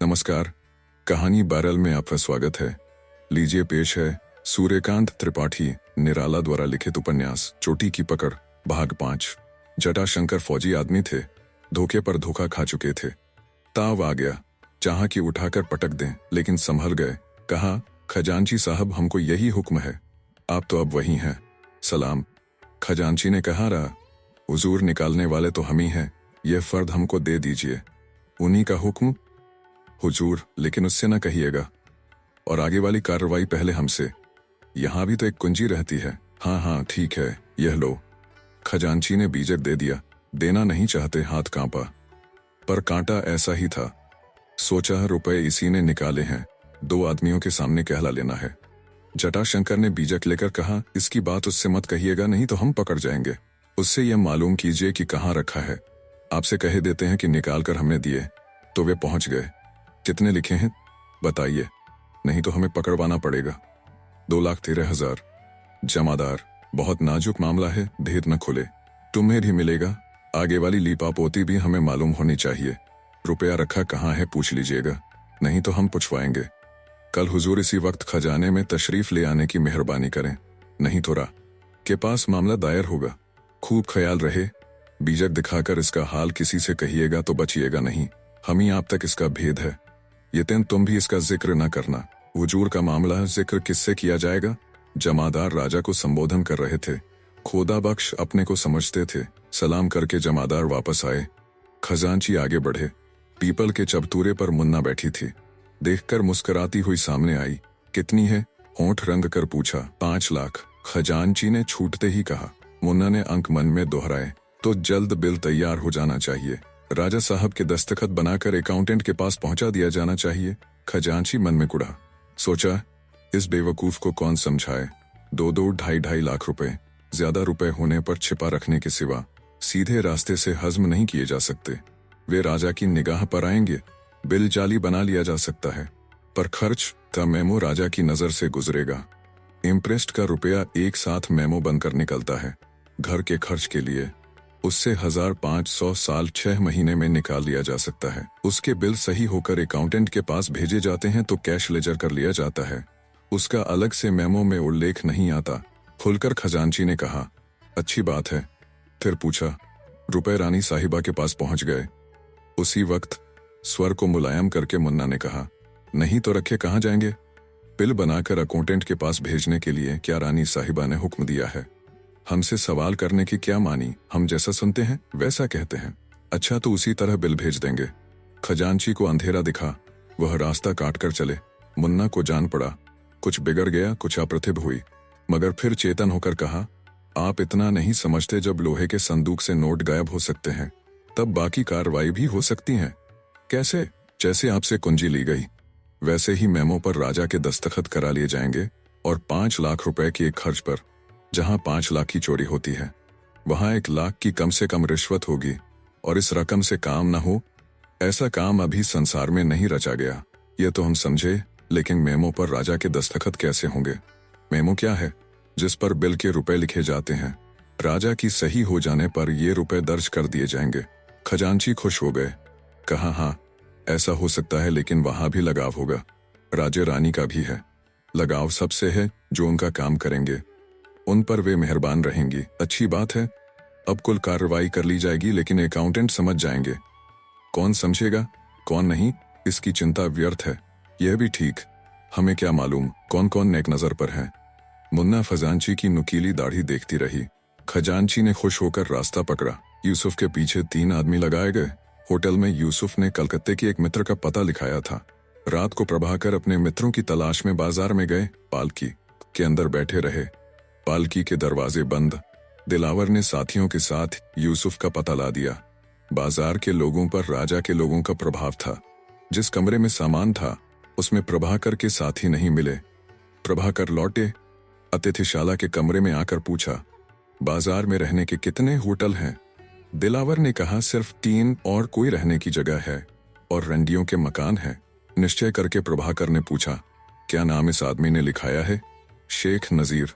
नमस्कार। कहानी बैरल में आपका स्वागत है। लीजिए पेश है सूर्यकांत त्रिपाठी निराला द्वारा लिखित उपन्यास चोटी की पकड़ भाग 5। जटाशंकर फौजी आदमी थे, धोखे पर धोखा खा चुके थे। ताव आ गया, चाहा कि उठाकर पटक दें, लेकिन संभल गए। कहा, खजांची साहब, हमको यही हुक्म है, आप तो अब वही हैं। सलाम। खजांची ने कहा, रहा हुजूर, निकालने वाले तो हम ही हैं, यह फर्द हमको दे दीजिए। उन्हीं का हुक्म हुजूर, लेकिन उससे न कहिएगा, और आगे वाली कार्रवाई पहले हमसे। यहां भी तो एक कुंजी रहती है। हाँ हाँ ठीक है, यह लो। खजांची ने बीजक दे दिया। देना नहीं चाहते, हाथ कांपा, पर कांटा ऐसा ही था। सोचा रुपए इसी ने निकाले हैं, 2 आदमियों के सामने कहला लेना है। जटाशंकर ने बीजक लेकर कहा, इसकी बात उससे मत कहिएगा, नहीं तो हम पकड़ जाएंगे। उससे यह मालूम कीजिए कि कहाँ रखा है। आपसे कह देते हैं कि निकाल कर हमने दिए, तो वे पहुंच गए। कितने लिखे हैं बताइए, नहीं तो हमें पकड़वाना पड़ेगा। 2,13,000। जमादार, बहुत नाजुक मामला है, भेद न खुले। तुम्हें भी मिलेगा, आगे वाली लीपापोती भी हमें मालूम होनी चाहिए। रुपया रखा कहाँ है पूछ लीजिएगा, नहीं तो हम पूछवाएंगे। कल हुजूर इसी वक्त खजाने में तशरीफ ले आने की मेहरबानी करें, नहीं तो रा के पास मामला दायर होगा। खूब ख्याल रहे, बीजक दिखाकर इसका हाल किसी से कहिएगा तो बचिएगा नहीं। हम ही आप तक इसका भेद है। यतेन तुम भी इसका जिक्र न करना। हुजूर का मामला जिक्र किससे किया जाएगा? जमादार राजा को संबोधन कर रहे थे। खोदा बख्श अपने को समझते थे। सलाम करके जमादार वापस आए। खजांची आगे बढ़े। पीपल के चबतूरे पर मुन्ना बैठी थी। देखकर मुस्कुराती हुई सामने आई। कितनी है? होंठ रंग कर पूछा। 5 लाख। खजांची ने छूटते ही कहा। मुन्ना ने अंक मन में दोहराए, तो जल्द बिल तैयार हो जाना चाहिए। राजा साहब के दस्तखत बनाकर अकाउंटेंट के पास पहुंचा दिया जाना चाहिए। खजांची मन में कुढ़ा। सोचा, इस बेवकूफ को कौन समझाए। 2-2, 2.5 लाख रुपए ज्यादा रुपए होने पर छिपा रखने के सिवा सीधे रास्ते से हजम नहीं किए जा सकते। वे राजा की निगाह पर आएंगे। बिल जाली बना लिया जा सकता है, पर खर्च का मेमो राजा की नजर से गुजरेगा। इम्प्रेस्ड का रुपया एक साथ मेमो बनकर निकलता है। घर के खर्च के लिए उससे 1,500 साल 6 महीने में निकाल लिया जा सकता है। उसके बिल सही होकर अकाउंटेंट के पास भेजे जाते हैं तो कैश लेजर कर लिया जाता है। उसका अलग से मेमो में उल्लेख नहीं आता। खुलकर खजांची ने कहा, अच्छी बात है। फिर पूछा, रुपए रानी साहिबा के पास पहुंच गए? उसी वक्त स्वर को मुलायम करके मुन्ना ने कहा, नहीं तो रखे कहाँ जाएंगे? बिल बनाकर अकाउंटेंट के पास भेजने के लिए क्या रानी साहिबा ने हुक्म दिया है? हमसे सवाल करने की क्या मानी? हम जैसा सुनते हैं वैसा कहते हैं। अच्छा, तो उसी तरह बिल भेज देंगे। खजांची को अंधेरा दिखा। वह रास्ता काट कर चले। मुन्ना को जान पड़ा, कुछ बिगड़ गया, कुछ अप्रतिभ हुई, मगर फिर चेतन होकर कहा, आप इतना नहीं समझते, जब लोहे के संदूक से नोट गायब हो सकते हैं, तब बाकी कार्रवाई भी हो सकती है। कैसे? जैसे आपसे कुंजी ली गई, वैसे ही मेमो पर राजा के दस्तखत करा लिए जाएंगे, और 5 लाख रुपए की एक खर्च पर जहां 5 लाख की चोरी होती है, वहां 1 लाख की कम से कम रिश्वत होगी। और इस रकम से काम न हो, ऐसा काम अभी संसार में नहीं रचा गया। यह तो हम समझे, लेकिन मेमो पर राजा के दस्तखत कैसे होंगे? मेमो क्या है? जिस पर बिल के रुपए लिखे जाते हैं। राजा की सही हो जाने पर ये रुपए दर्ज कर दिए जाएंगे। खजांची खुश हो गए। कहा, हाँ ऐसा हो सकता है, लेकिन वहां भी लगाव होगा। राजा रानी का भी है। लगाव सबसे है जो उनका काम करेंगे, उन पर वे मेहरबान रहेंगी। अच्छी बात है। अब कुल कार्रवाई कर ली जाएगी, लेकिन अकाउंटेंट समझ जाएंगे। कौन समझेगा, कौन नहीं, इसकी चिंता व्यर्थ है। यह भी ठीक, हमें क्या मालूम कौन कौन नेक नजर पर है। मुन्ना खजांची की नुकीली दाढ़ी देखती रही। खजांची ने खुश होकर रास्ता पकड़ा। यूसुफ के पीछे 3 आदमी लगाए गए। होटल में यूसुफ ने कलकत्ते के एक मित्र का पता लिखाया था। रात को प्रभाकर अपने मित्रों की तलाश में बाजार में गए। पालकी के अंदर बैठे रहे। पालकी के दरवाजे बंद। दिलावर ने साथियों के साथ यूसुफ का पता ला दिया। बाजार के लोगों पर राजा के लोगों का प्रभाव था। जिस कमरे में सामान था, उसमें प्रभाकर के साथी नहीं मिले। प्रभाकर लौटे। अतिथिशाला के कमरे में आकर पूछा, बाजार में रहने के कितने होटल हैं? दिलावर ने कहा, सिर्फ 3 और कोई रहने की जगह है, और रंडियों के मकान हैं। निश्चय करके प्रभाकर ने पूछा, क्या नाम इस आदमी ने लिखाया है? शेख नजीर।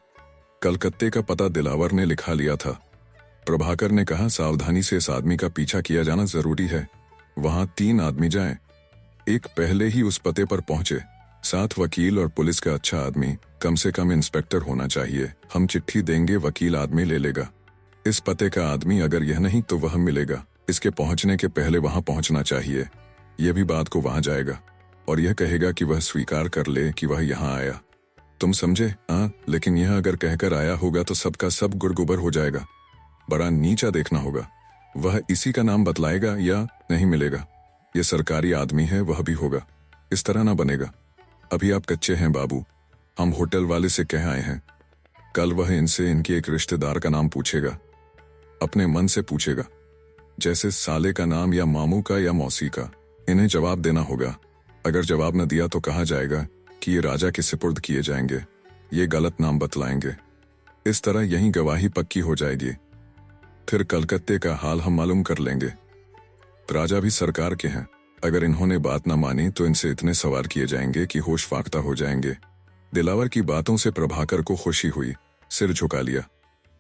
कलकत्ते का पता दिलावर ने लिखा लिया था। प्रभाकर ने कहा, सावधानी से इस आदमी का पीछा किया जाना जरूरी है। वहां 3 आदमी जाएं। एक पहले ही उस पते पर पहुंचे। साथ वकील और पुलिस का अच्छा आदमी, कम से कम इंस्पेक्टर होना चाहिए। हम चिट्ठी देंगे, वकील आदमी ले लेगा। इस पते का आदमी अगर यह नहीं तो वह मिलेगा। इसके पहुंचने के पहले वहां पहुंचना चाहिए। यह भी बात को वहां जाएगा और यह कहेगा कि वह स्वीकार कर ले कि वह यहाँ आया। तुम समझे? हाँ, लेकिन यह अगर कहकर आया होगा तो सबका सब गुड़गुबर हो जाएगा। बड़ा नीचा देखना होगा। वह इसी का नाम बतलाएगा या नहीं मिलेगा। यह सरकारी आदमी है, वह भी होगा। इस तरह ना बनेगा। अभी आप कच्चे हैं बाबू। हम होटल वाले से कह आए हैं। कल वह इनसे इनके एक रिश्तेदार का नाम पूछेगा। अपने मन से पूछेगा, जैसे साले का नाम या मामू का या मौसी का। इन्हें जवाब देना होगा। अगर जवाब न दिया तो कहा जाएगा कि ये राजा के सुपुर्द किए जाएंगे, ये गलत नाम बतलाएंगे। इस तरह यहीं गवाही पक्की हो जाएगी। फिर कलकत्ते का हाल हम मालूम कर लेंगे। राजा भी सरकार के हैं। अगर इन्होंने बात न मानी तो इनसे इतने सवाल किए जाएंगे कि होश फाख्ता हो जाएंगे। दिलावर की बातों से प्रभाकर को खुशी हुई। सिर झुका लिया।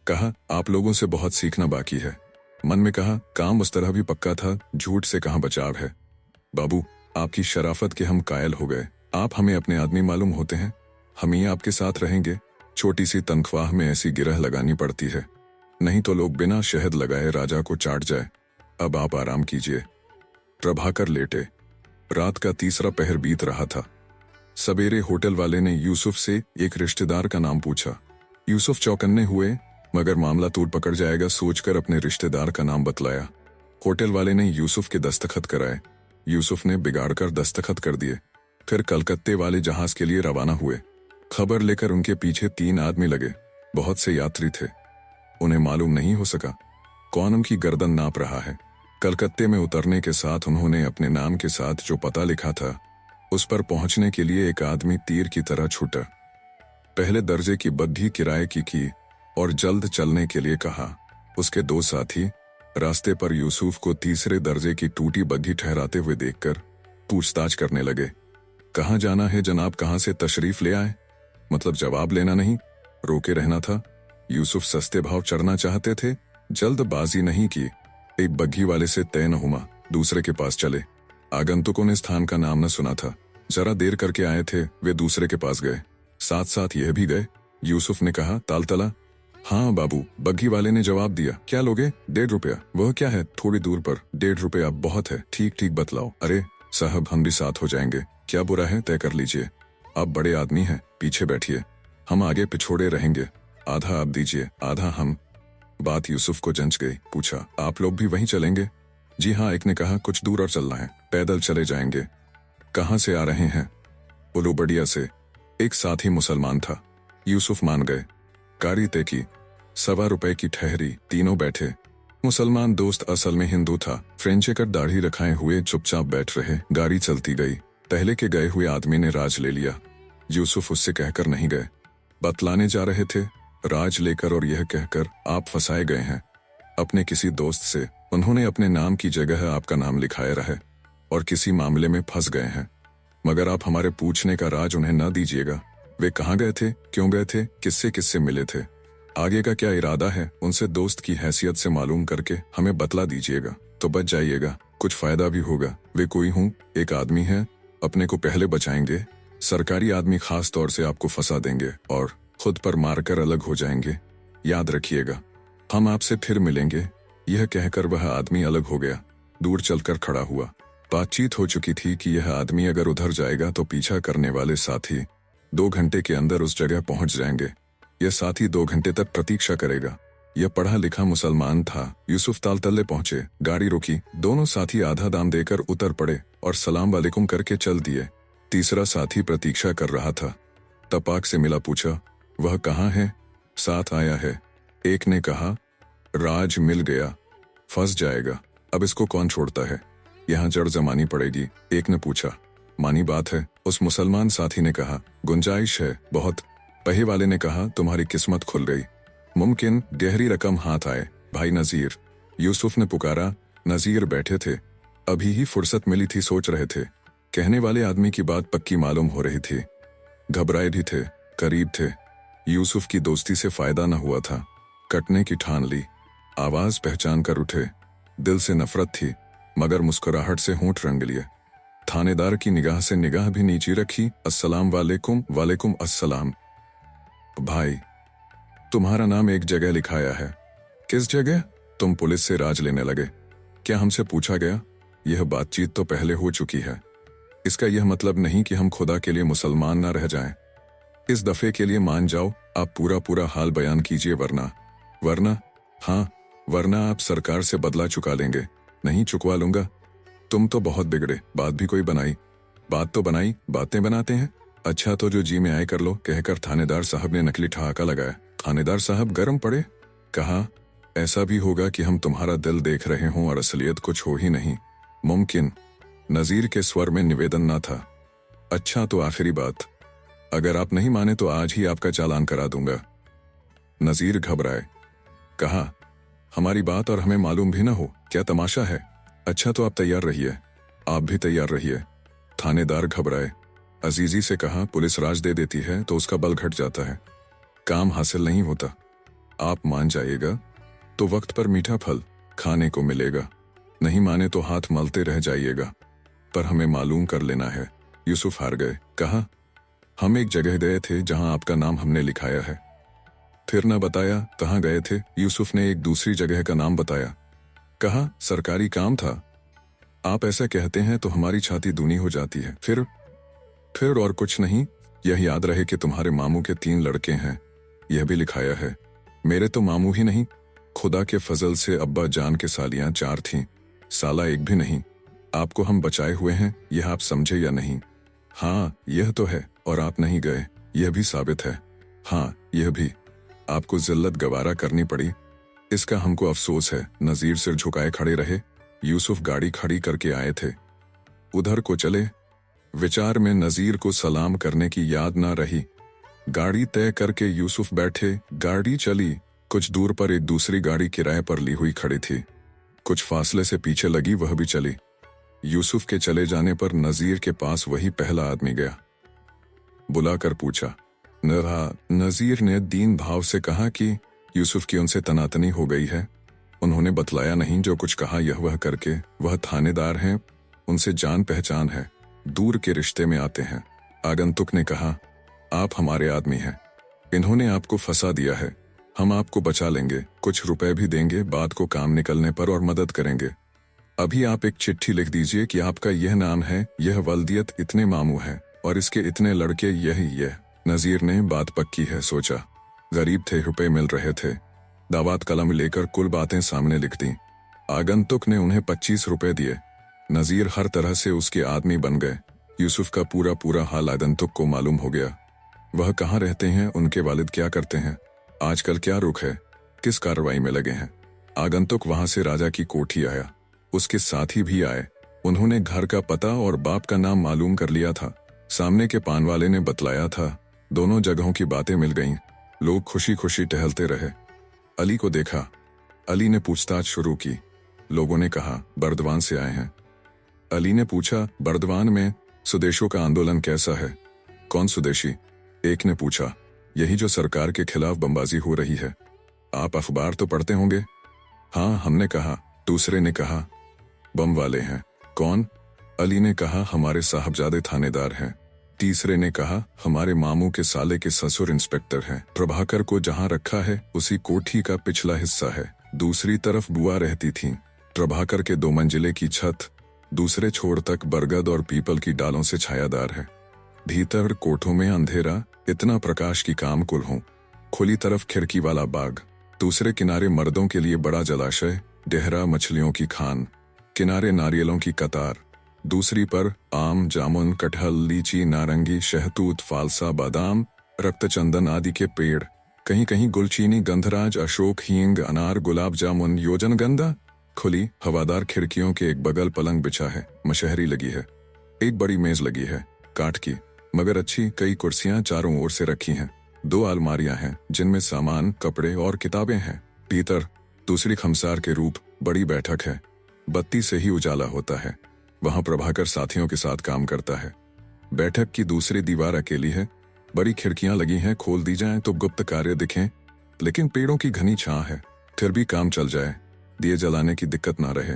कहा, आप लोगों से बहुत सीखना बाकी है। मन में कहा, काम उस तरह भी पक्का था, झूठ से कहाँ बचाव है। बाबू, आपकी शराफत के हम कायल हो गए। आप हमें अपने आदमी मालूम होते हैं। हम ही आपके साथ रहेंगे। छोटी सी तनख्वाह में ऐसी गिरह लगानी पड़ती है, नहीं तो लोग बिना शहद लगाए राजा को चाट जाए। अब आप आराम कीजिए। प्रभाकर लेटे। रात का तीसरा पहर बीत रहा था। सवेरे होटल वाले ने यूसुफ से एक रिश्तेदार का नाम पूछा। यूसुफ चौकन्ने हुए, मगर मामला तूड़ पकड़ जाएगा सोचकर अपने रिश्तेदार का नाम बतलाया। होटल वाले ने यूसुफ के दस्तखत कराए। यूसुफ ने बिगाड़कर दस्तखत कर दिए। फिर कलकत्ते वाले जहाज के लिए रवाना हुए। खबर लेकर उनके पीछे 3 आदमी लगे। बहुत से यात्री थे। उन्हें मालूम नहीं हो सका कौन उनकी गर्दन नाप रहा है। कलकत्ते में उतरने के साथ उन्होंने अपने नाम के साथ जो पता लिखा था उस पर पहुंचने के लिए एक आदमी तीर की तरह छूटा। पहले दर्जे की बग्घी किराए की और जल्द चलने के लिए कहा। उसके 2 साथी रास्ते पर यूसुफ को तीसरे दर्जे की टूटी बग्घी ठहराते हुए देखकर पूछताछ करने लगे। कहाँ जाना है जनाब? कहाँ से तशरीफ ले आए? मतलब जवाब लेना नहीं, रोके रहना था। यूसुफ सस्ते भाव चढ़ना चाहते थे, जल्दबाजी नहीं की। एक बग्घी वाले से तय न हुआ, दूसरे के पास चले। आगंतुकों ने स्थान का नाम न सुना था। जरा देर करके आए थे, वे दूसरे के पास गए। साथ साथ यह भी गए। यूसुफ ने कहा, तालतला? हाँ बाबू, बग्घी वाले ने जवाब दिया। क्या लोगे? 1.5 रुपया। वह क्या है? थोड़ी दूर पर 1.5 रुपया बहुत है। ठीक ठीक बतलाओ। अरे साहब, हम भी साथ हो जाएंगे। क्या बुरा है? तय कर लीजिए। आप बड़े आदमी हैं, पीछे बैठिए। हम आगे पिछोड़े रहेंगे। आधा आप दीजिए, आधा हम। बात यूसुफ को जंच गई। पूछा, आप लोग भी वहीं चलेंगे? जी हाँ, एक ने कहा, कुछ दूर और चलना है, पैदल चले जाएंगे। कहाँ से आ रहे हैं? उलूबड़िया से। एक साथी मुसलमान था। यूसुफ मान गए। गाड़ी तय की। 1.25 रुपए की ठहरी। तीनों बैठे। मुसलमान दोस्त असल में हिंदू था। फ्रेंचे कर दाढ़ी रखाए हुए चुपचाप बैठ रहे। गाड़ी चलती गई। पहले के गए हुए आदमी ने राज ले लिया। यूसुफ उससे कहकर नहीं गए, बतलाने जा रहे थे। राज लेकर और यह कहकर आप फंसाए गए हैं अपने किसी दोस्त से। उन्होंने अपने नाम की जगह आपका नाम लिखाया रहे और किसी मामले में फंस गए हैं। मगर आप हमारे पूछने का राज उन्हें न दीजिएगा। वे कहाँ गए थे, क्यों गए थे, किससे किससे मिले थे, आगे का क्या इरादा है, उनसे दोस्त की हैसियत से मालूम करके हमें बतला दीजिएगा तो बच जाइएगा। कुछ फायदा भी होगा। वे कोई हूँ, एक आदमी है, अपने को पहले बचाएंगे। सरकारी आदमी खास तौर से आपको फंसा देंगे और खुद पर मारकर अलग हो जाएंगे। याद रखिएगा, हम आपसे फिर मिलेंगे। यह कहकर वह आदमी अलग हो गया। दूर चलकर खड़ा हुआ। बातचीत हो चुकी थी कि यह आदमी अगर उधर जाएगा तो पीछा करने वाले साथी 2 घंटे के अंदर उस जगह पहुंच जाएंगे। यह साथी 2 घंटे तक प्रतीक्षा करेगा। यह पढ़ा लिखा मुसलमान था। यूसुफ तालतल्ले पहुंचे। गाड़ी रोकी। दोनों साथी आधा दाम देकर उतर पड़े और सलाम वालेकुम करके चल दिए। तीसरा साथी प्रतीक्षा कर रहा था। तपाक से मिला। पूछा, वह कहाँ है? साथ आया है। एक ने कहा, राज मिल गया, फंस जाएगा, अब इसको कौन छोड़ता है, यहाँ जड़ जमानी पड़ेगी। एक ने पूछा, मानी बात है? उस मुसलमान साथी ने कहा, गुंजाइश है बहुत। पहे वाले ने कहा, तुम्हारी किस्मत खुल गई, मुमकिन गहरी रकम हाथ आए। भाई नजीर। यूसुफ ने पुकारा। नजीर बैठे थे, अभी ही फुर्सत मिली थी, सोच रहे थे। कहने वाले आदमी की बात पक्की मालूम हो रही थी। घबराए भी थे, करीब थे। यूसुफ की दोस्ती से फायदा न हुआ था। कटने की ठान ली। आवाज पहचान कर उठे। दिल से नफरत थी मगर मुस्कुराहट से होंठ रंग लिए। थानेदार की निगाह से निगाह भी नीची रखी। अस्सलाम वालेकुम। वालेकुम अस्सलाम। भाई, तुम्हारा नाम एक जगह लिखाया है। किस जगह? तुम पुलिस से राज लेने लगे। क्या हमसे पूछा गया? यह बातचीत तो पहले हो चुकी है। इसका यह मतलब नहीं कि हम खुदा के लिए मुसलमान ना रह जाएं। इस दफे के लिए मान जाओ, आप पूरा पूरा हाल बयान कीजिए, वरना हाँ, वरना आप सरकार से बदला चुका लेंगे। नहीं चुकवा लूंगा। तुम तो बहुत बिगड़े। बात भी कोई बनाई? बात तो बनाई, बातें बनाते हैं। अच्छा तो जो जी में आए कर लो, कहकर थानेदार साहब ने नकली ठहाका लगाया। थानेदार साहब गर्म पड़े। कहा, ऐसा भी होगा कि हम तुम्हारा दिल देख रहे हों और असलियत कुछ हो ही नहीं। मुमकिन। नजीर के स्वर में निवेदन ना था। अच्छा तो आखिरी बात, अगर आप नहीं माने तो आज ही आपका चालान करा दूंगा। नजीर घबराए। कहा, हमारी बात और हमें मालूम भी ना हो, क्या तमाशा है? अच्छा तो आप तैयार रहिए। आप भी तैयार रहिए। थानेदार घबराए। अजीजी से कहा, पुलिस राज दे देती है तो उसका बल घट जाता है, काम हासिल नहीं होता। आप मान जाइएगा तो वक्त पर मीठा फल खाने को मिलेगा, नहीं माने तो हाथ मलते रह जाइएगा। पर हमें मालूम कर लेना है। यूसुफ हार गए। कहा, हम एक जगह गए थे जहां आपका नाम हमने लिखाया है। फिर न बताया कहाँ गए थे। यूसुफ ने एक दूसरी जगह का नाम बताया। कहा, सरकारी काम था। आप ऐसा कहते हैं तो हमारी छाती दूनी हो जाती है। फिर और कुछ नहीं, यह याद रहे कि तुम्हारे मामू के 3 लड़के हैं, यह भी लिखाया है। मेरे तो मामू ही नहीं, खुदा के फजल से अब्बा जान के सालियां 4 थीं, साला एक भी नहीं। आपको हम बचाए हुए हैं, यह आप समझे या नहीं? हाँ, यह तो है। और आप नहीं गए, यह भी साबित है। हाँ, यह भी। आपको जिल्लत गवारा करनी पड़ी, इसका हमको अफसोस है। नजीर सिर झुकाए खड़े रहे। यूसुफ गाड़ी खड़ी करके आए थे, उधर को चले। विचार में नजीर को सलाम करने की याद ना रही। गाड़ी तय करके यूसुफ बैठे, गाड़ी चली। कुछ दूर पर एक दूसरी गाड़ी किराए पर ली हुई खड़ी थी, कुछ फासले से पीछे लगी, वह भी चली। यूसुफ के चले जाने पर नजीर के पास वही पहला आदमी गया। बुलाकर पूछा। नजीर ने दीन भाव से कहा कि यूसुफ की उनसे तनातनी हो गई है। उन्होंने बतलाया नहीं, जो कुछ कहा यह वह करके। वह थानेदार हैं, उनसे जान पहचान है, दूर के रिश्ते में आते हैं। आगंतुक ने कहा, आप हमारे आदमी हैं, इन्होंने आपको फंसा दिया है, हम आपको बचा लेंगे, कुछ रुपए भी देंगे बात को काम निकलने पर, और मदद करेंगे। अभी आप एक चिट्ठी लिख दीजिए कि आपका यह नाम है, यह वल्दियत, इतने मामू हैं और इसके इतने लड़के, यह। नजीर ने बात पक्की है सोचा। गरीब थे, रुपए मिल रहे थे। दावत कलम लेकर कुल बातें सामने लिख दी। आगंतुक ने उन्हें 25 रुपए दिए। नजीर हर तरह से उसके आदमी बन गए। यूसुफ का पूरा पूरा हाल आगंतुक को मालूम हो गया। वह कहाँ रहते हैं, उनके वालिद क्या करते हैं, आजकल क्या रुख है, किस कार्रवाई में लगे हैं। आगंतुक वहां से राजा की कोठी आया, उसके साथी भी आए। उन्होंने घर का पता और बाप का नाम मालूम कर लिया था। सामने के पान वाले ने बतलाया था। दोनों जगहों की बातें मिल गईं। लोग खुशी खुशी टहलते रहे। अली को देखा। अली ने पूछताछ शुरू की। लोगों ने कहा, बर्दवान से आए हैं। अली ने पूछा, बर्दवान में सुदेशों का आंदोलन कैसा है? कौन सुदेशी? एक ने पूछा, यही जो सरकार के खिलाफ बमबाजी हो रही है। आप अखबार तो पढ़ते होंगे? हाँ, हमने कहा। दूसरे ने कहा, बम वाले हैं। कौन? अली ने कहा, हमारे साहबजादे थानेदार हैं। तीसरे ने कहा, हमारे मामू के साले के ससुर इंस्पेक्टर हैं। प्रभाकर को जहां रखा है उसी कोठी का पिछला हिस्सा है। दूसरी तरफ बुआ रहती थीं। प्रभाकर के 2 मंजिले की छत दूसरे छोर तक बरगद और पीपल की डालों से छायादार है। भीतर कोठों में अंधेरा, इतना प्रकाश की काम कुल हो। खुली तरफ खिड़की वाला बाग, दूसरे किनारे मर्दों के लिए बड़ा जलाशय, डेहरा मछलियों की खान, किनारे नारियलों की कतार। दूसरी पर आम, जामुन, कटहल, लीची, नारंगी, शहतूत, फालसा, बादाम, रक्तचंदन आदि के पेड़। कहीं कहीं गुलचीनी, गंधराज, अशोक, हींग, अनार, गुलाब जामुन, योजनगंधा। खुली हवादार खिड़कियों के एक बगल पलंग बिछा है, मशहरी लगी है। एक बड़ी मेज लगी है, काठ की मगर अच्छी। कई कुर्सियां चारों ओर से रखी हैं। 2 अलमारियां हैं जिनमें सामान, कपड़े और किताबें हैं। भीतर दूसरी खमसार के रूप बड़ी बैठक है। बत्ती से ही उजाला होता है। वहां प्रभाकर साथियों के साथ काम करता है। बैठक की दूसरी दीवार अकेली है। बड़ी खिड़कियां लगी हैं, खोल दी जाएं तो गुप्त कार्य दिखें, लेकिन पेड़ों की घनी छां है, फिर भी काम चल जाए, दिए जलाने की दिक्कत ना रहे।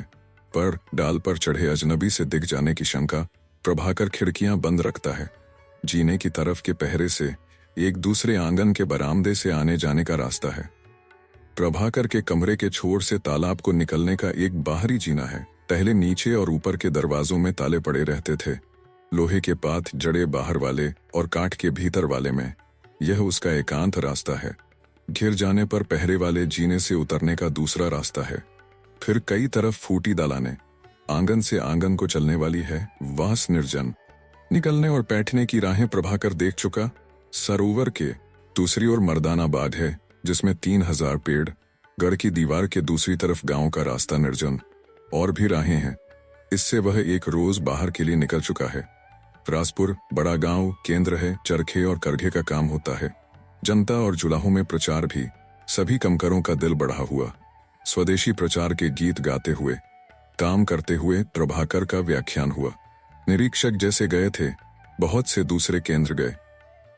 पर डाल पर चढ़े अजनबी से दिख जाने की शंका। प्रभाकर खिड़कियां बंद रखता है। जीने की तरफ के पहरे से एक दूसरे आंगन के बरामदे से आने जाने का रास्ता है। प्रभाकर के कमरे के छोर से तालाब को निकलने का एक बाहरी जीना है। पहले नीचे और ऊपर के दरवाजों में ताले पड़े रहते थे, लोहे के पात जड़े बाहर वाले और काठ के भीतर वाले में। यह उसका एकांत रास्ता है। घिर जाने पर पहरे वाले जीने से उतरने का दूसरा रास्ता है। फिर कई तरफ फूटी दालाने, आंगन से आंगन को चलने वाली है वास निर्जन। निकलने और बैठने की राहें प्रभाकर देख चुका। सरोवर के दूसरी ओर मर्दाना बाग है जिसमें 3000 पेड़, गढ़ की दीवार के दूसरी तरफ गांव का रास्ता निर्जन, और भी राहें हैं। इससे वह एक रोज बाहर के लिए निकल चुका है। राजपुर बड़ा गांव केंद्र है, चरखे और करघे का काम होता है। जनता और जुलाहों में प्रचार भी। सभी कमकरों का दिल बढ़ा हुआ। स्वदेशी प्रचार के गीत गाते हुए, काम करते हुए प्रभाकर का व्याख्यान हुआ। निरीक्षक जैसे गए थे, बहुत से दूसरे केंद्र गए।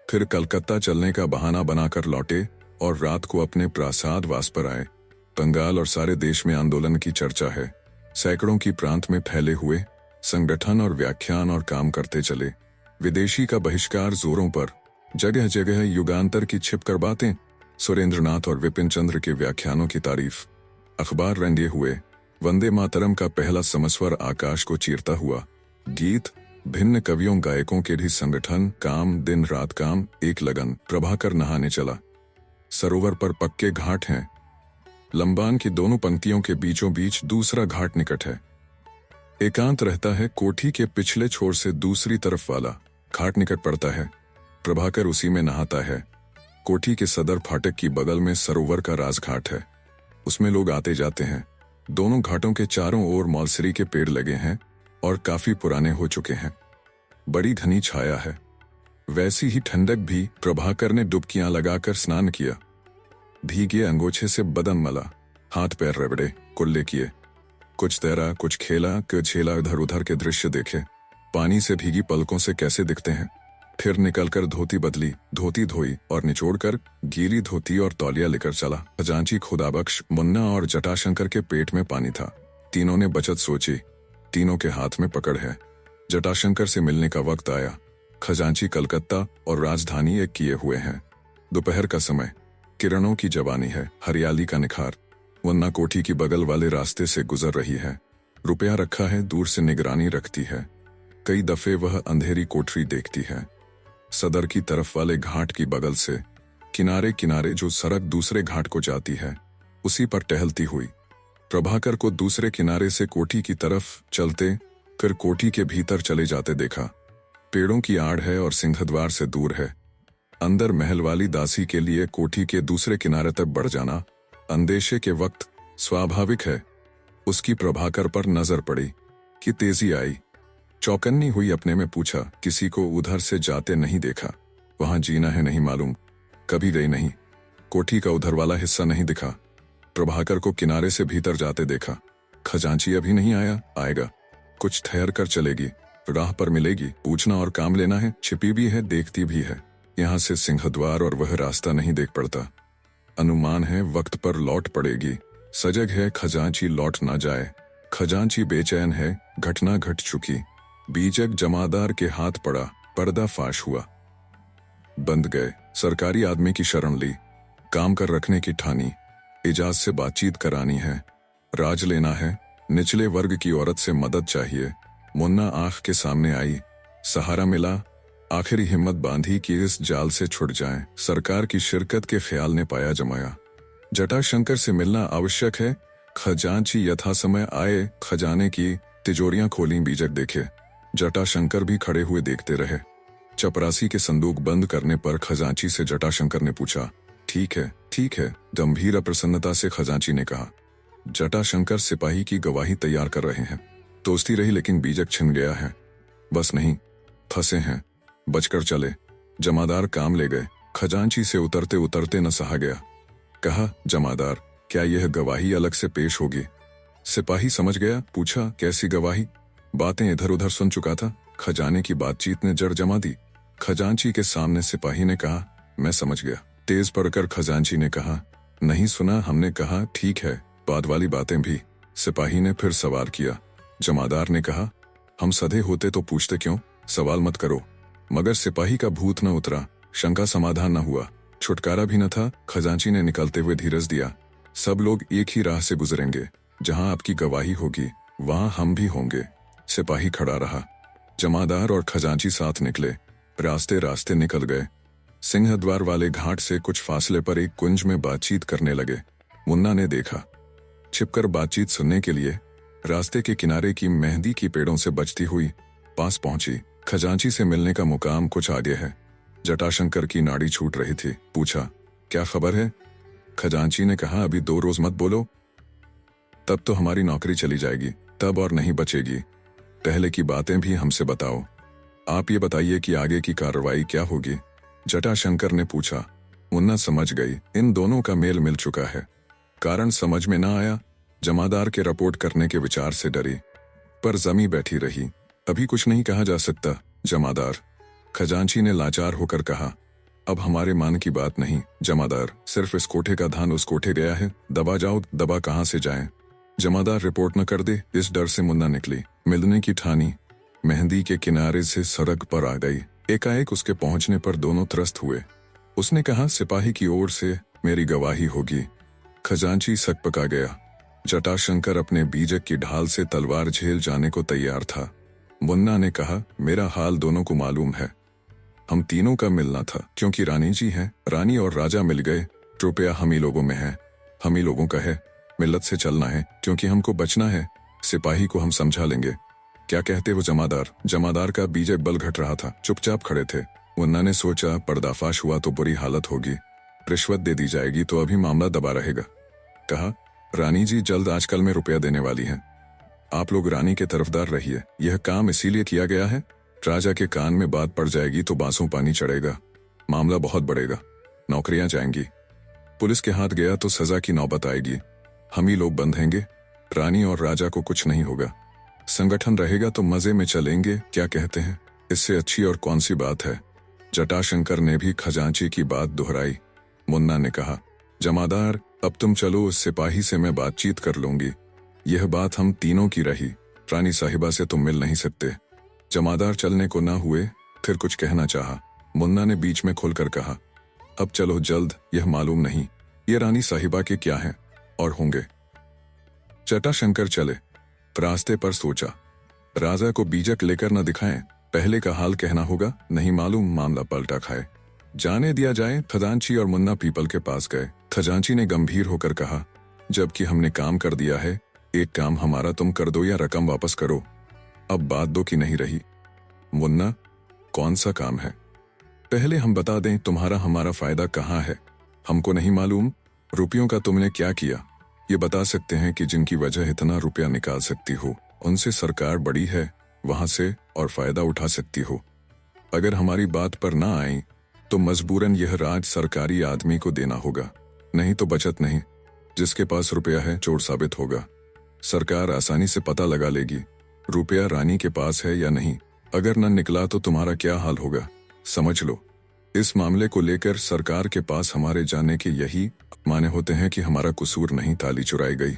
फिर कलकत्ता चलने का बहाना बनाकर लौटे और रात को अपने प्रासाद वास पर आए। बंगाल और सारे देश में आंदोलन की चर्चा है। सैकड़ों की प्रांत में फैले हुए संगठन और व्याख्यान और काम करते चले। विदेशी का बहिष्कार जोरों पर, जगह जगह युगांतर की छिपकर बातें, सुरेंद्रनाथ और विपिन चंद्र के व्याख्यानों की तारीफ। अखबार रंगे हुए वंदे मातरम का पहला समस्वर आकाश को चीरता हुआ। गीत, भिन्न कवियों गायकों के भी संगठन, काम, दिन रात काम, एक लगन। प्रभाकर नहाने चला। सरोवर पर पक्के घाट हैं। लंबान की दोनों पंक्तियों के बीचों बीच दूसरा घाट निकट है। एकांत रहता है। कोठी के पिछले छोर से दूसरी तरफ वाला घाट निकट पड़ता है। प्रभाकर उसी में नहाता है। कोठी के सदर फाटक की बगल में सरोवर का राजघाट है। उसमें लोग आते जाते हैं। दोनों घाटों के चारों ओर मौलसरी के पेड़ लगे हैं और काफी पुराने हो चुके हैं। बड़ी घनी छाया है। वैसी ही ठंडक भी। प्रभाकर ने डुबकियां लगाकर स्नान किया। भीगे अंगोछे से बदन मला, हाथ पैर रगड़े, कुल्ले किए। कुछ तैरा, कुछ खेला, कुछ खेला, इधर उधर के दृश्य देखे। पानी से भीगी पलकों से कैसे दिखते हैं। फिर निकलकर धोती बदली, धोती धोई और निचोड़कर गीली धोती और तौलिया लेकर चला। खजांची, खुदाबख्श, मुन्ना और जटाशंकर के पेट में पानी था। तीनों ने बचत सोची। तीनों के हाथ में पकड़ है। जटाशंकर से मिलने का वक्त आया। खजांची कलकत्ता और राजधानी एक किए हुए हैं। दोपहर का समय, किरणों की जवानी है, हरियाली का निखार। मुन्ना कोठी की बगल वाले रास्ते से गुजर रही है। रुपया रखा है, दूर से निगरानी रखती है। कई दफे वह अंधेरी कोठरी देखती है। सदर की तरफ वाले घाट की बगल से किनारे किनारे जो सड़क दूसरे घाट को जाती है, उसी पर टहलती हुई प्रभाकर को दूसरे किनारे से कोठी की तरफ चलते, फिर कोठी के भीतर चले जाते देखा। पेड़ों की आड़ है और सिंहद्वार से दूर है। अंदर महल वाली दासी के लिए कोठी के दूसरे किनारे तक बढ़ जाना अंदेशे के वक्त स्वाभाविक है। उसकी प्रभाकर पर नजर पड़ी कि तेजी आई। चौकन्नी हुई, अपने में पूछा, किसी को उधर से जाते नहीं देखा? वहां जीना है नहीं मालूम, कभी गई नहीं। कोठी का उधर वाला हिस्सा नहीं दिखा। प्रभाकर को किनारे से भीतर जाते देखा। खजांची अभी नहीं आया, आएगा। कुछ ठहर कर चलेगी, राह पर मिलेगी। पूछना और काम लेना है। छिपी भी है, देखती भी है। यहाँ से सिंहद्वार और वह रास्ता नहीं देख पड़ता। अनुमान है वक्त पर लौट पड़ेगी। सजग है खजांची लौट ना जाए। खजांची बेचैन है, घटना घट चुकी। बीजक जमादार के हाथ पड़ा, पर्दा फाश हुआ। बंद गए। सरकारी आदमी की शरण ली, काम कर रखने की ठानी। इजाज से बातचीत करानी है, राज लेना है। निचले वर्ग की औरत से मदद चाहिए। मुन्ना आंख के सामने आई, सहारा मिला। आखिरी हिम्मत बांधी कि इस जाल से छुट जाएं। सरकार की शिरकत के ख्याल ने पाया जमाया। जटाशंकर से मिलना आवश्यक है। खजांची यथा समय आए। खजाने की तिजोरियां खोली, बीजक देखे। जटाशंकर भी खड़े हुए देखते रहे। चपरासी के संदूक बंद करने पर खजांची से जटाशंकर ने पूछा, ठीक है, ठीक है, गंभीर प्रसन्नता से खजांची ने कहा। जटाशंकर सिपाही की गवाही तैयार कर रहे हैं। दोस्ती रही लेकिन बीजक छिन गया है। बस नहीं, फंसे हैं। बचकर चले। जमादार काम ले गए। खजांची से उतरते उतरते न सहा गया। कहा, जमादार, क्या यह गवाही अलग से पेश होगी? सिपाही समझ गया, पूछा, कैसी गवाही? बातें इधर उधर सुन चुका था। खजाने की बातचीत ने जड़ जमा दी। खजांची के सामने सिपाही ने कहा, मैं समझ गया। तेज पड़कर खजांची ने कहा, नहीं सुना? हमने कहा, ठीक है, बाद वाली बातें भी। सिपाही ने फिर सवाल किया। जमादार ने कहा, हम सधे होते तो पूछते क्यों, सवाल मत करो। मगर सिपाही का भूत न उतरा, शंका समाधान न हुआ, छुटकारा भी न था। खजांची ने निकलते हुए धीरज दिया, सब लोग एक ही राह से गुजरेंगे, जहां आपकी गवाही होगी वहां हम भी होंगे। सिपाही खड़ा रहा। जमादार और खजांची साथ निकले, रास्ते रास्ते निकल गए। सिंहद्वार वाले घाट से कुछ फासले पर एक कुंज में बातचीत करने लगे। मुन्ना ने देखा, छिपकर बातचीत सुनने के लिए रास्ते के किनारे की मेहंदी की पेड़ों से बचती हुई पास पहुंची। खजांची से मिलने का मुकाम कुछ आगे है। जटाशंकर की नाड़ी छूट रही थी। पूछा, क्या खबर है? खजांची ने कहा, अभी 2 रोज मत बोलो, तब तो हमारी नौकरी चली जाएगी, तब और नहीं बचेगी। पहले की बातें भी हमसे बताओ। आप ये बताइए कि आगे की कार्रवाई क्या होगी? जटाशंकर ने पूछा। मुन्ना समझ गई, इन दोनों का मेल मिल चुका है। कारण समझ में ना आया। जमादार के रिपोर्ट करने के विचार से डरी, पर जमी बैठी रही। अभी कुछ नहीं कहा जा सकता जमादार। खजांची ने लाचार होकर कहा, अब हमारे मान की बात नहीं जमादार, सिर्फ इस कोठे का धान उस कोठे गया है, दबा जाओ। दबा कहाँ से जाए? जमादार रिपोर्ट न कर दे, इस डर से मुन्ना निकली। मिलने की ठानी, मेहंदी के किनारे से सड़क पर आ गई। एकाएक उसके पहुंचने पर दोनों त्रस्त हुए। उसने कहा, सिपाही की ओर से मेरी गवाही होगी। खजांची सकपका गया। जटाशंकर अपने बीजक की ढाल से तलवार झेल जाने को तैयार था। मुन्ना ने कहा, मेरा हाल दोनों को मालूम है। हम तीनों का मिलना था, क्योंकि रानी जी हैं। रानी और राजा मिल गए, रुपया हम ही लोगों में है, हम ही लोगों का है। मिल्लत से चलना है, क्योंकि हमको बचना है। सिपाही को हम समझा लेंगे। क्या कहते हो जमादार? जमादार का बीजक बल घट रहा था, चुपचाप खड़े थे। मुन्ना ने सोचा, पर्दाफाश हुआ तो बुरी हालत होगी, रिश्वत दे दी जाएगी तो अभी मामला दबा रहेगा। कहा, रानी जी जल्द आजकल में रुपया देने वाली हैं। आप लोग रानी के तरफदार रहिए। यह काम इसीलिए किया गया है, राजा के कान में बात पड़ जाएगी तो बांसों पानी चढ़ेगा, मामला बहुत बढ़ेगा, नौकरियां जाएंगी। पुलिस के हाथ गया तो सजा की नौबत आएगी। हम ही लोग बंधेंगे, रानी और राजा को कुछ नहीं होगा। संगठन रहेगा तो मजे में चलेंगे। क्या कहते हैं? इससे अच्छी और कौन सी बात है? जटाशंकर ने भी खजांची की बात दोहराई। मुन्ना ने कहा, जमादार अब तुम चलो, उस सिपाही से मैं बातचीत कर लूंगी। यह बात हम तीनों की रही, रानी साहिबा से तुम मिल नहीं सकते। जमादार चलने को ना हुए, फिर कुछ कहना चाहा। मुन्ना ने बीच में खुलकर कहा, अब चलो जल्द, यह मालूम नहीं ये रानी साहिबा के क्या हैं और होंगे। जटाशंकर चले। रास्ते पर सोचा, राजा को बीजक लेकर न दिखाएं, पहले का हाल कहना होगा, नहीं मालूम मामला पलटा खाए। जाने दिया जाए। खजांची और मुन्ना पीपल के पास गए। खजांची ने गंभीर होकर कहा, जबकि हमने काम कर दिया है, एक काम हमारा तुम कर दो या रकम वापस करो। अब बात दो की नहीं रही। मुन्ना, कौन सा काम है? पहले हम बता दें, तुम्हारा हमारा फायदा कहाँ है? हमको नहीं मालूम। रुपयों का तुमने क्या किया? ये बता सकते हैं कि जिनकी वजह इतना रुपया निकाल सकती हो, उनसे सरकार बड़ी है, वहां से और फायदा उठा सकती हो। अगर हमारी बात पर ना आई तो मजबूरन यह राज सरकारी आदमी को देना होगा, नहीं तो बचत नहीं। जिसके पास रुपया है चोर साबित होगा। सरकार आसानी से पता लगा लेगी रुपया रानी के पास है या नहीं। अगर न निकला तो तुम्हारा क्या हाल होगा, समझ लो। इस मामले को लेकर सरकार के पास हमारे जाने के यही माने होते हैं कि हमारा कसूर नहीं, ताली चुराई गई।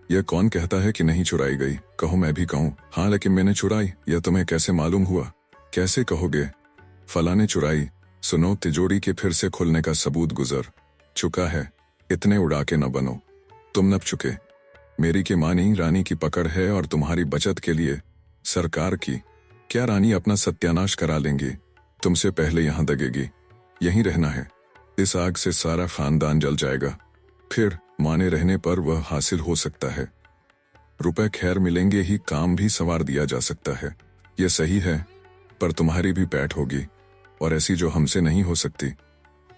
यह कौन कहता है कि नहीं चुराई गई? कहो, मैं भी कहूँ, हाँ लेकिन मैंने चुराई, यह तुम्हें कैसे मालूम हुआ? कैसे कहोगे? फला ने चुराई। सुनो, तिजोरी के फिर से खुलने का सबूत गुजर चुका है, इतने उड़ा के न बनो। तुम नप चुके। मेरी के मानी रानी की पकड़ है और तुम्हारी बचत के लिए सरकार की। क्या रानी अपना सत्यानाश करा लेंगी? तुमसे पहले यहाँ दगेगी। यहीं रहना है। इस आग से सारा खानदान जल जाएगा, फिर माने रहने पर वह हासिल हो सकता है। रुपए खैर मिलेंगे ही, काम भी संवार दिया जा सकता है। यह सही है, पर तुम्हारी भी पैठ होगी, और ऐसी जो हमसे नहीं हो सकती।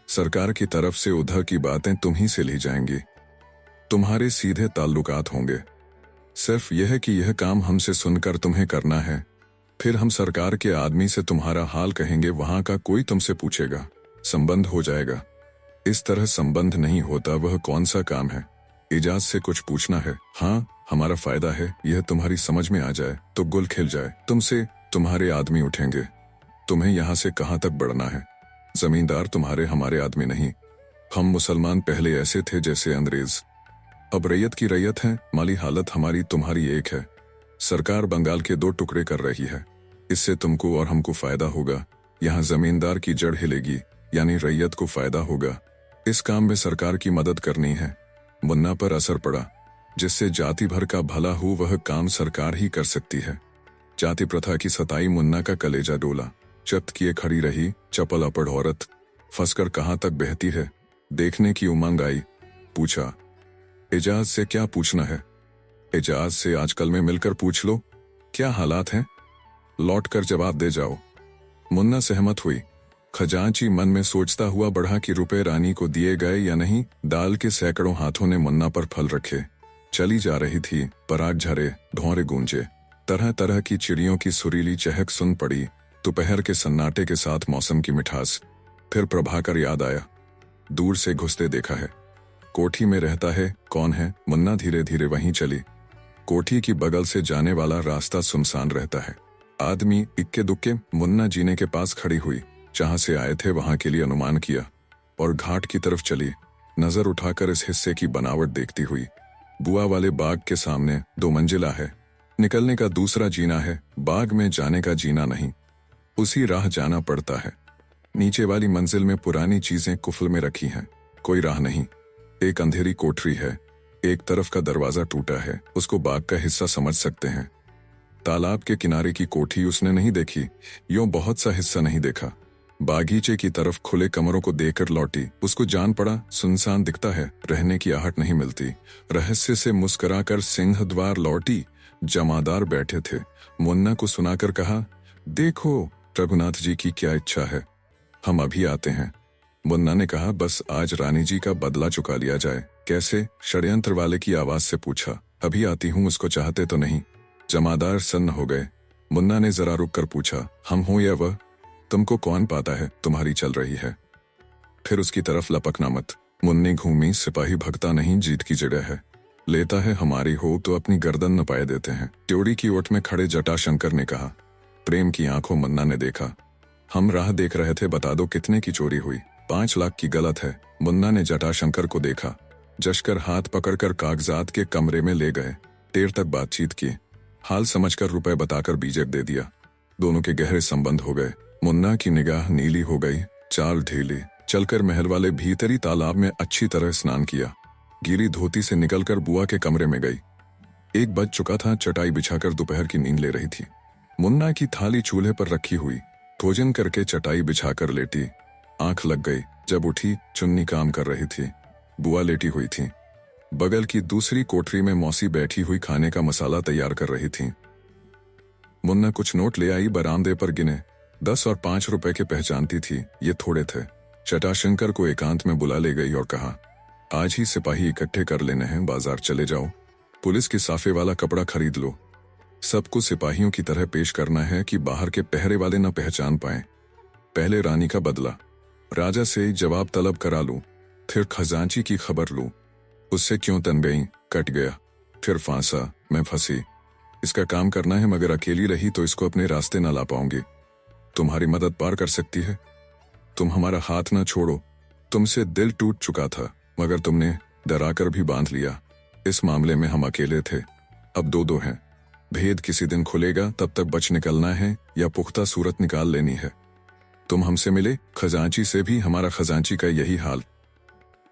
सरकार की तरफ से उधर की बातें तुम ही से ली जाएंगी, तुम्हारे सीधे ताल्लुकात होंगे। सिर्फ यह है कि यह काम हमसे सुनकर तुम्हें करना है, फिर हम सरकार के आदमी से तुम्हारा हाल कहेंगे, वहां का कोई तुमसे पूछेगा, संबंध हो जाएगा। इस तरह संबंध नहीं होता, वह कौन सा काम है? इजाज से कुछ पूछना है। हाँ, हमारा फायदा है, यह तुम्हारी समझ में आ जाए तो गुल खिल जाए। तुमसे तुम्हारे आदमी उठेंगे। तुम्हें यहाँ से कहाँ तक बढ़ना है? जमींदार तुम्हारे हमारे आदमी नहीं। हम मुसलमान पहले ऐसे थे जैसे अंग्रेज, अब रैयत की रैयत है। माली हालत हमारी तुम्हारी एक है। सरकार बंगाल के 2 टुकड़े कर रही है। इससे तुमको और हमको फायदा होगा। यहाँ जमींदार की जड़ हिलेगी, यानी रैयत को फायदा होगा। इस काम में सरकार की मदद करनी है। मुन्ना पर असर पड़ा। जिससे जाति भर का भला हो वह काम सरकार ही कर सकती है। जाति प्रथा की सताई मुन्ना का कलेजा डोला। चप्त किए खड़ी रही चपल अपड़ औरत। फंसकर कहाँ तक बहती है देखने की उमंग आई। पूछा, एजाज से क्या पूछना है? एजाज से आजकल में मिलकर पूछ लो क्या हालात हैं, लौट कर जवाब दे जाओ। मुन्ना सहमत हुई। खजांची मन में सोचता हुआ बढ़ा कि रुपए रानी को दिए गए या नहीं। दाल के सैकड़ों हाथों ने मुन्ना पर फल रखे। चली जा रही थी, पराग झरे, ढौरे गूंजे, तरह तरह की चिड़ियों की सुरीली चहक सुन पड़ी। दोपहर के सन्नाटे के साथ मौसम की मिठास। फिर प्रभाकर याद आया। दूर से घुसते देखा है। कोठी में रहता है, कौन है? मुन्ना धीरे धीरे वहीं चली। कोठी की बगल से जाने वाला रास्ता सुनसान रहता है। आदमी इक्के दुक्के। मुन्ना जीने के पास खड़ी हुई। जहां से आए थे वहां के लिए अनुमान किया और घाट की तरफ चली। नजर उठाकर इस हिस्से की बनावट देखती हुई। बुआ वाले बाग के सामने 2 मंजिला है। निकलने का दूसरा जीना है, बाग में जाने का जीना नहीं। उसी राह जाना पड़ता है। नीचे वाली मंजिल में पुरानी चीजें कुफल में रखी हैं। कोई राह नहीं। एक अंधेरी कोठरी है। एक तरफ का दरवाजा टूटा है, उसको बाग का हिस्सा समझ सकते हैं। तालाब के किनारे की कोठी उसने नहीं देखी, यूं बहुत सा हिस्सा नहीं देखा। बागीचे की तरफ खुले कमरों को देखकर लौटी। उसको जान पड़ा सुनसान दिखता है, रहने की आहट नहीं मिलती। रहस्य से मुस्कुराकर सिंह द्वार लौटी। जमादार बैठे थे। मुन्ना को सुनाकर कहा, देखो रघुनाथ जी की क्या इच्छा है, हम अभी आते हैं। मुन्ना ने कहा, बस आज रानी जी का बदला चुका लिया जाए। कैसे? षड्यंत्र वाले की आवाज से पूछा। अभी आती हूँ, उसको चाहते तो नहीं? जमादार सन्न हो गए। मुन्ना ने जरा रुक कर पूछा, हम हो या वह? तुमको कौन पाता है, तुम्हारी चल रही है। फिर उसकी तरफ लपकना मत। मुन्नी घूमी, सिपाही भगता नहीं, जीत की जगह है। लेता है हमारी हो तो अपनी गर्दन न पाए देते हैं। त्योड़ी की ओट में खड़े जटाशंकर ने कहा। प्रेम की आंखों मुन्ना ने देखा। हम राह देख रहे थे, बता दो कितने की चोरी हुई? 5 लाख की। गलत है। मुन्ना ने जटाशंकर को देखा। जशकर हाथ पकड़कर कागजात के कमरे में ले गए। देर तक बातचीत की। हाल समझकर रुपए बताकर बीजक दे दिया। दोनों के गहरे संबंध हो गए। मुन्ना की निगाह नीली हो गई, चाल ढीली। चलकर महल वाले भीतरी तालाब में अच्छी तरह स्नान किया। गीली धोती से निकलकर बुआ के कमरे में गई। 1 बज चुका था। चटाई बिछाकर दोपहर की नींद ले रही थी। मुन्ना की थाली चूल्हे पर रखी हुई। भोजन करके चटाई बिछाकर लेटी। आंख लग गई। जब उठी, चुन्नी काम कर रही थी। बुआ लेटी हुई थी। बगल की दूसरी कोठरी में मौसी बैठी हुई खाने का मसाला तैयार कर रही थी। मुन्ना कुछ नोट ले आई, बरामदे पर गिने। 10 और 5 रुपए के पहचानती थी, ये थोड़े थे। जटाशंकर को एकांत में बुला ले गई और कहा, आज ही सिपाही इकट्ठे कर लेने हैं, बाजार चले जाओ। पुलिस के साफे वाला कपड़ा खरीद लो। सबको सिपाहियों की तरह पेश करना है कि बाहर के पहरे वाले न पहचान पाए। पहले रानी का बदला। राजा से जवाब तलब करा लूं, फिर खजांची की खबर लूं। उससे क्यों तन गई, कट गया। फिर फांसा, मैं फंसी। इसका काम करना है, मगर अकेली रही तो इसको अपने रास्ते न ला पाऊंगी। तुम्हारी मदद पार कर सकती है। तुम हमारा हाथ न छोड़ो। तुमसे दिल टूट चुका था, मगर तुमने डराकर भी बांध लिया। इस मामले में हम अकेले थे, अब 2-2 हैं। भेद किसी दिन खुलेगा, तब तक बच निकलना है या पुख्ता सूरत निकाल लेनी है। तुम हमसे मिले, खजांची से भी हमारा खजांची का यही हाल।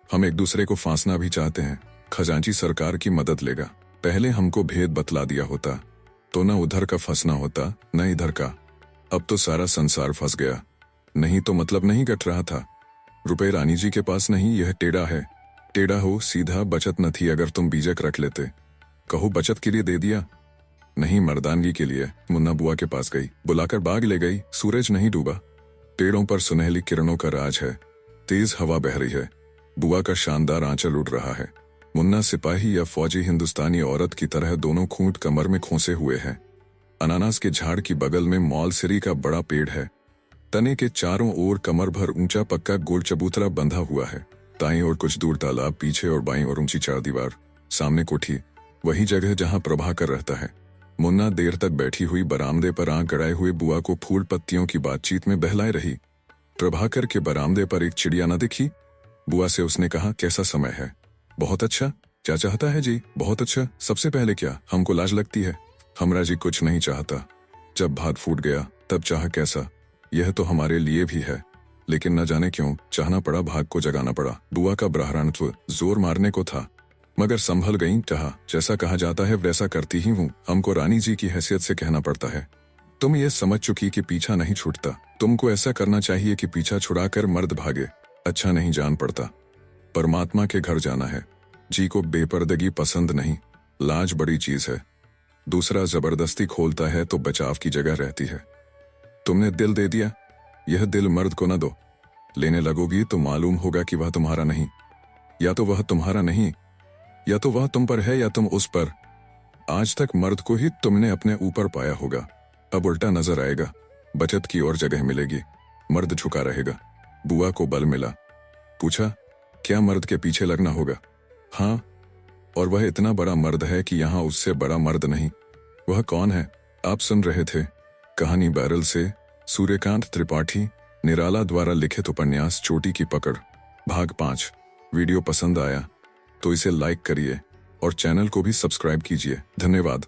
हम एक दूसरे को फांसना भी चाहते हैं। खजांची सरकार की मदद लेगा। पहले हमको भेद बतला दिया होता तो न उधर का फंसना होता न इधर का। अब तो सारा संसार फंस गया। नहीं तो मतलब नहीं कट रहा था। रुपए रानी जी के पास नहीं, यह टेढ़ा है। टेढ़ा हो सीधा बचत न थी अगर तुम बीजक रख लेते। कहो बचत के लिए दे दिया? नहीं, मर्दानगी के लिए। मुन्ना बुआ के पास गई, बुलाकर बाग ले गई। सूरज नहीं डूबा। पेड़ों पर सुनहली किरणों का राज है। तेज हवा बह रही है। बुआ का शानदार आंचल उड़ रहा है। मुन्ना सिपाही या फौजी हिंदुस्तानी औरत की तरह दोनों खूंट कमर में खोसे हुए हैं। अनानास के झाड़ की बगल में मौलसिरी का बड़ा पेड़ है। तने के चारों ओर कमर भर ऊंचा पक्का गोल चबूतरा बंधा हुआ है। दाईं ओर कुछ दूर तालाब, पीछे और बाईं ओर ऊंची चारदीवार, सामने कोठी। वही जगह जहां प्रभाकर रहता है। मुन्ना देर तक बैठी हुई बरामदे पर आंख गड़ाए हुए बुआ को फूल पत्तियों की बातचीत में बहलाए रही। प्रभाकर के बरामदे पर एक चिड़िया न दिखी। बुआ से उसने कहा, कैसा समय है? बहुत अच्छा। क्या चाहता है जी? बहुत अच्छा। सबसे पहले क्या? हमको लाज लगती है। हमरा जी कुछ नहीं चाहता। जब भाग फूट गया तब चाह कैसा, यह तो हमारे लिए भी है, लेकिन न जाने क्यों चाहना पड़ा, भाग को जगाना पड़ा। बुआ का ब्राह्मणत्व जोर मारने को था, मगर संभल गई। चाह जैसा कहा जाता है वैसा करती ही हूँ। हमको रानी जी की हैसियत से कहना पड़ता है। तुम ये समझ चुकी कि पीछा नहीं छूटता, तुमको ऐसा करना चाहिए कि पीछा छुड़ाकर मर्द भागे। अच्छा नहीं जान पड़ता, परमात्मा के घर जाना है। जी को बेपर्दगी पसंद नहीं, लाज बड़ी चीज है। दूसरा जबरदस्ती खोलता है तो बचाव की जगह रहती है। तुमने दिल दे दिया, यह दिल मर्द को न दो। लेने लगोगी तो मालूम होगा कि वह तुम्हारा नहीं, या तो वह तुम्हारा नहीं, या तो वह तुम पर है या तुम उस पर। आज तक मर्द को ही तुमने अपने ऊपर पाया होगा, अब उल्टा नजर आएगा। बचत की और जगह मिलेगी, मर्द झुका रहेगा। बुआ को बल मिला, पूछा क्या मर्द के पीछे लगना होगा? हाँ, और वह इतना बड़ा मर्द है कि यहाँ उससे बड़ा मर्द नहीं। वह कौन है? आप सुन रहे थे कहानी बैरल से सूर्यकांत त्रिपाठी निराला द्वारा लिखित उपन्यास चोटी की पकड़ भाग 5। वीडियो पसंद आया तो इसे लाइक करिए और चैनल को भी सब्सक्राइब कीजिए। धन्यवाद।